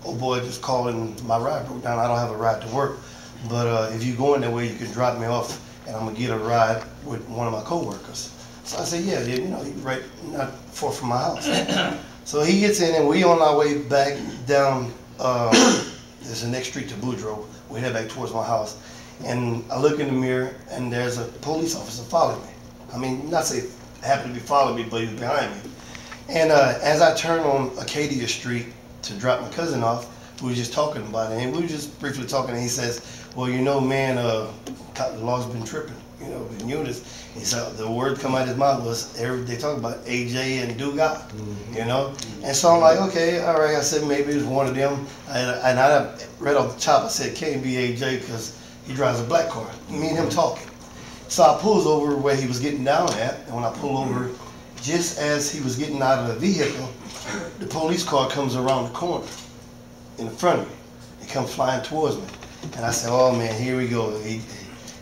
oh boy, just calling, my ride broke down. I don't have a ride to work. But if you going that way, you can drop me off and I'm going to get a ride with one of my coworkers. So I said, yeah, you know, right not far from my house. So he gets in and we on our way back down, there's the next street to Boudreaux. We head back towards my house. And I look in the mirror and there's a police officer following me. I mean, not say happened to be following me, but he was behind me. And as I turn on Acadia Street to drop my cousin off, we were just talking about it. And we were just briefly talking and he says, well, you know, man, the law's been tripping, you know, in Eunice. He said the word come out of his mouth was they talk about AJ and Dugas, you know. And so I'm like, okay, all right. I said maybe it was one of them. And I read off the top. I said can't be AJ because he drives a black car. Me and him talking. So I pulls over where he was getting down at, and when I pull over, just as he was getting out of the vehicle, the police car comes around the corner in front of me. He comes flying towards me. And I said, oh man, here we go. He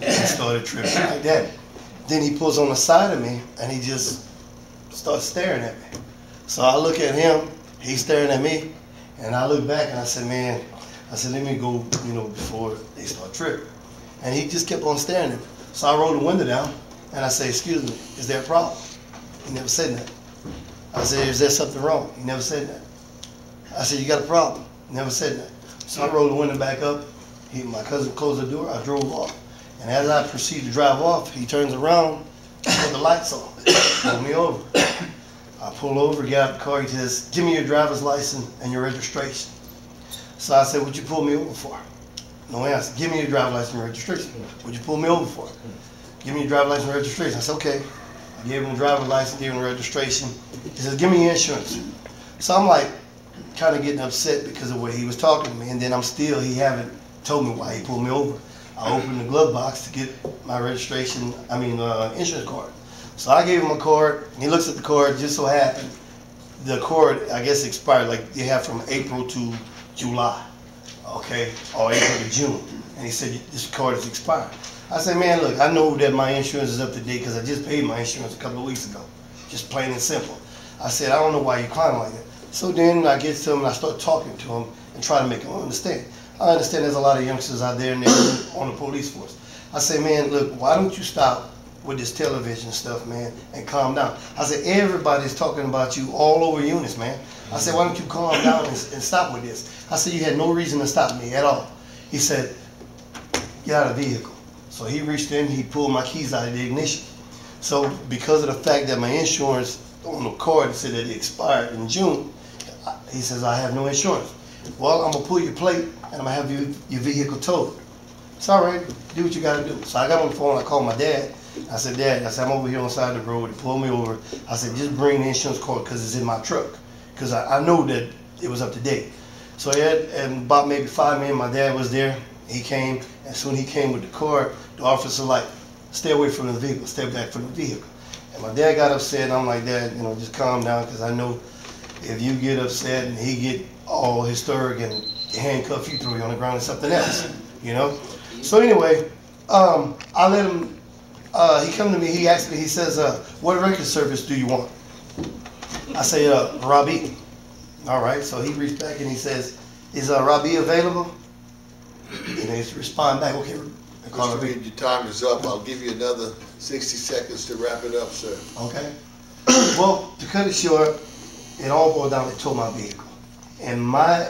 started tripping like that. Then he pulls on the side of me and he just starts staring at me. So I look at him, he's staring at me, and I look back and I said, man, let me go, you know, before they start tripping. And he just kept on staring at me. So I rolled the window down and I said, excuse me, is there a problem? He never said that. I said, is there something wrong? He never said that. I said, you got a problem? He never said that. So I rolled the window back up. My cousin closed the door, I drove off. And as I proceed to drive off, he turns around, put the lights on, pulled me over. I pull over, get out of the car, he says, give me your driver's license and your registration. So I said, what'd you pull me over for? No answer. Give me your driver's license and registration. What'd you pull me over for? Give me your driver's license and registration. I said, okay. I gave him the driver's license, gave him the registration. He says, give me your insurance. So I'm like, kind of getting upset because of the way he was talking to me. And then he haven't told me why he pulled me over. I opened the glove box to get my insurance card. So I gave him a card. He looks at the card. Just so happened, the card, I guess, expired. Like you have from April to July, okay, or April to June. And he said, this card is expired. I said, man, look, I know that my insurance is up to date because I just paid my insurance a couple of weeks ago. Just plain and simple. I said, I don't know why you're clowning like that. So then I get to him and I start talking to him and try to make him understand. I understand there's a lot of youngsters out there and they're on the police force. I say, man, look, why don't you stop with this television stuff, man, and calm down. I said, everybody's talking about you all over Eunice, man. I said, why don't you calm down and stop with this? I said, you had no reason to stop me at all. He said, get out of the vehicle. So he reached in, he pulled my keys out of the ignition. So because of the fact that my insurance on the card said that it expired in June, he says, I have no insurance. Well, I'm gonna pull your plate and I'm gonna have your vehicle towed. It's all right, do what you gotta do. So I got on the phone, I called my dad. I said, Dad, I'm over here on the side of the road. He pulled me over. I said, just bring the insurance card because it's in my truck. Because I know that it was up to date. So and about maybe 5 minutes, my dad was there. He came, and soon he came with the card. The officer like, stay away from the vehicle, stay back from the vehicle. And my dad got upset, and I'm like, Dad, just calm down, because I know if you get upset and he get all historic and handcuff you, throw you on the ground, and something else, So anyway, I let him. He come to me, he asked me, he says, what record service do you want? I say, Robbie. All right, so he reached back and he says, is Robbie available? And he respond back, okay. Mr. Reed, your time is up. I'll give you another 60 seconds to wrap it up, sir. Okay. Well, to cut it short, it all boiled down to tow my vehicle. And my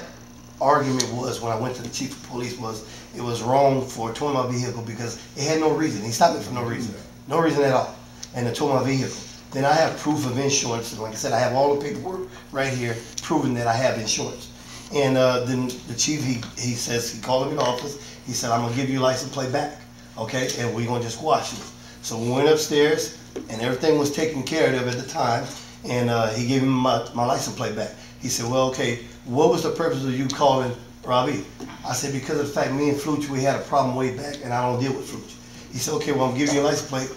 argument was, when I went to the chief of police, was it was wrong for towing my vehicle because it had no reason. He stopped me for no reason. No reason at all. And to tow my vehicle. Then I have proof of insurance. And like I said, I have all the paperwork right here proving that I have insurance. And then the chief, he says, he called me in the office. He said, I'm going to give you a license plate back. Okay? And we're going to just squash it. So we went upstairs and everything was taken care of at the time. And he gave me my license plate back. He said, well, okay, what was the purpose of you calling Robbie? I said, because of the fact me and Fluch, we had a problem way back, and I don't deal with Fluch. He said, okay, well, I'm giving you a license plate.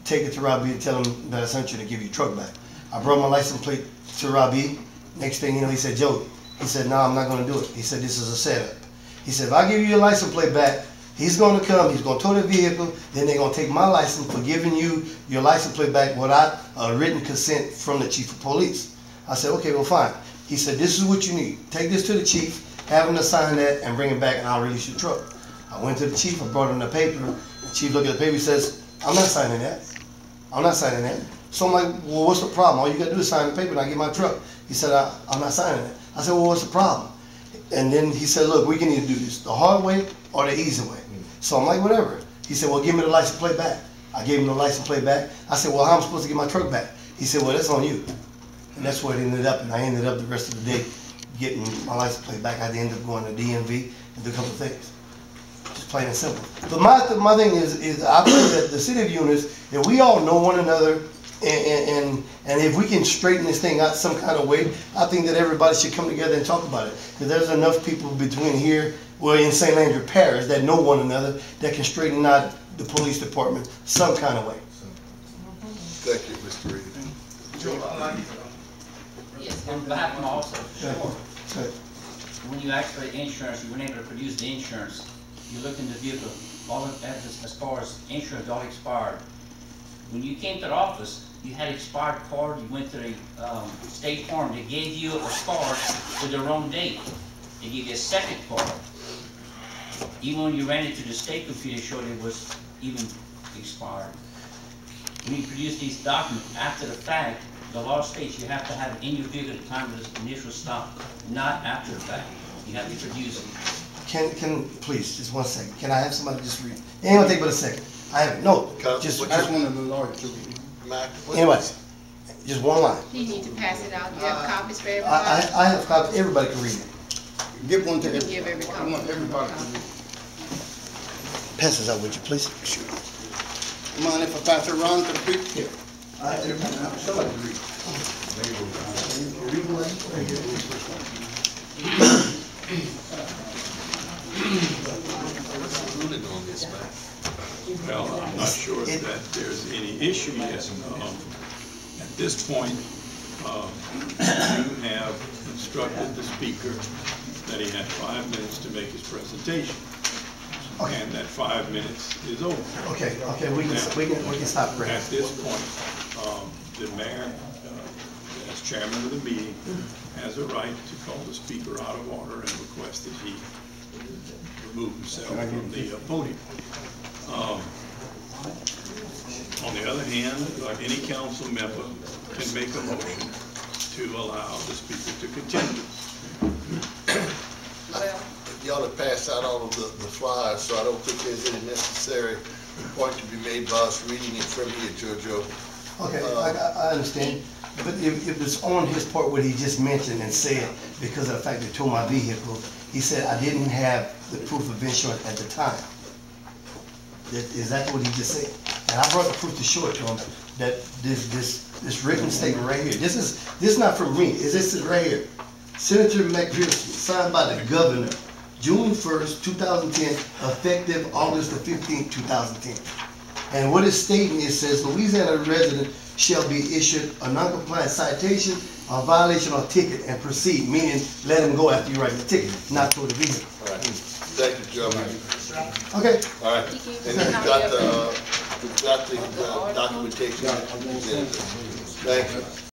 Take it to Robbie and tell him that I sent you to give you your truck back. I brought my license plate to Robbie. Next thing you know, he said, Joey. He said, no, I'm not going to do it. He said, this is a setup. He said, if I give you your license plate back, he's going to come, he's going to tow the vehicle, then they're going to take my license for giving you your license plate back without a written consent from the chief of police. I said, okay, well, fine. He said, this is what you need. Take this to the chief. have him to sign that and bring it back and I'll release your truck. I went to the chief, I brought him the paper, the chief looked at the paper, he says, I'm not signing that. I'm not signing that. So I'm like, well, what's the problem? All you gotta do is sign the paper and I get my truck. He said, I'm not signing it. I said, well, what's the problem? And then he said, look, we can either do this the hard way or the easy way. So I'm like, whatever. He said, well, give me the license plate back. I gave him the license plate back. I said, well, how am I supposed to get my truck back? He said, well, that's on you. And that's where it ended up, and I ended up the rest of the day getting my license plate back. I had to end up going to DMV and do a couple of things. Just plain and simple. But my thing is I believe that the city of Eunice, if we all know one another, and if we can straighten this thing out some kind of way, I think that everybody should come together and talk about it. Because there's enough people between here, well, in St. Andrew Parish, that know one another, that can straighten out the police department some kind of way. Thank you, Mr. Reed. Yes, on behalf of my officer, Sure. when you asked for the insurance, you weren't able to produce the insurance. You looked in the vehicle, all of that, as far as insurance, all expired. When you came to the office, you had expired card, you went to the State Farm, they gave you a card with the wrong date. They gave you a second card. Even when you ran it to the state computer, it showed it was even expired. When you produce these documents after the fact, the law states you have to have it in your vehicle at the time of the initial stop, not after the fact. You have to produce it. Can please, just 1 second. Can I have somebody just read? It ain't gonna take but a second. I have it. No, just one of the lawyers to read. Anyway, just one line. You need to pass it out. You have copies for everybody? I have copies. Everybody can read it. Give one to You can give every I copy. want everybody to read. Pass this out, would you please? Sure. Mind if I pass it around to the people? Here. Somebody can read. Well, I'm not sure that there's any issue yet. At this point, you have instructed the speaker that he had 5 minutes to make his presentation. Okay. And that 5 minutes is over. Okay, we can stop right At this point, the mayor, as chairman of the meeting, has a right to call the speaker out of order and request that he remove himself from the podium. On the other hand, like any council member can make a motion to allow the speaker to continue. Y'all have passed out all of the flyers, so I don't think there's any necessary point to be made by us reading it from here, Jojo. Okay, I understand, but it was on his part what he just mentioned and said, because of the fact that he towed my vehicle, he said I didn't have the proof of insurance at the time. That's exactly what he just said. And I brought the proof to show it to him, that this written statement right here, this is not from me, this is right here. Senator McPherson, signed by the governor, June 1st, 2010, effective August the 15th, 2010. And what it's stating, it says, Louisiana resident shall be issued a non-compliant citation, a violation or ticket, and proceed, meaning let him go after you write the ticket, not throw the vehicle. All right. Thank you, Joe. Okay. All right. And you've got the documentation. Thank you.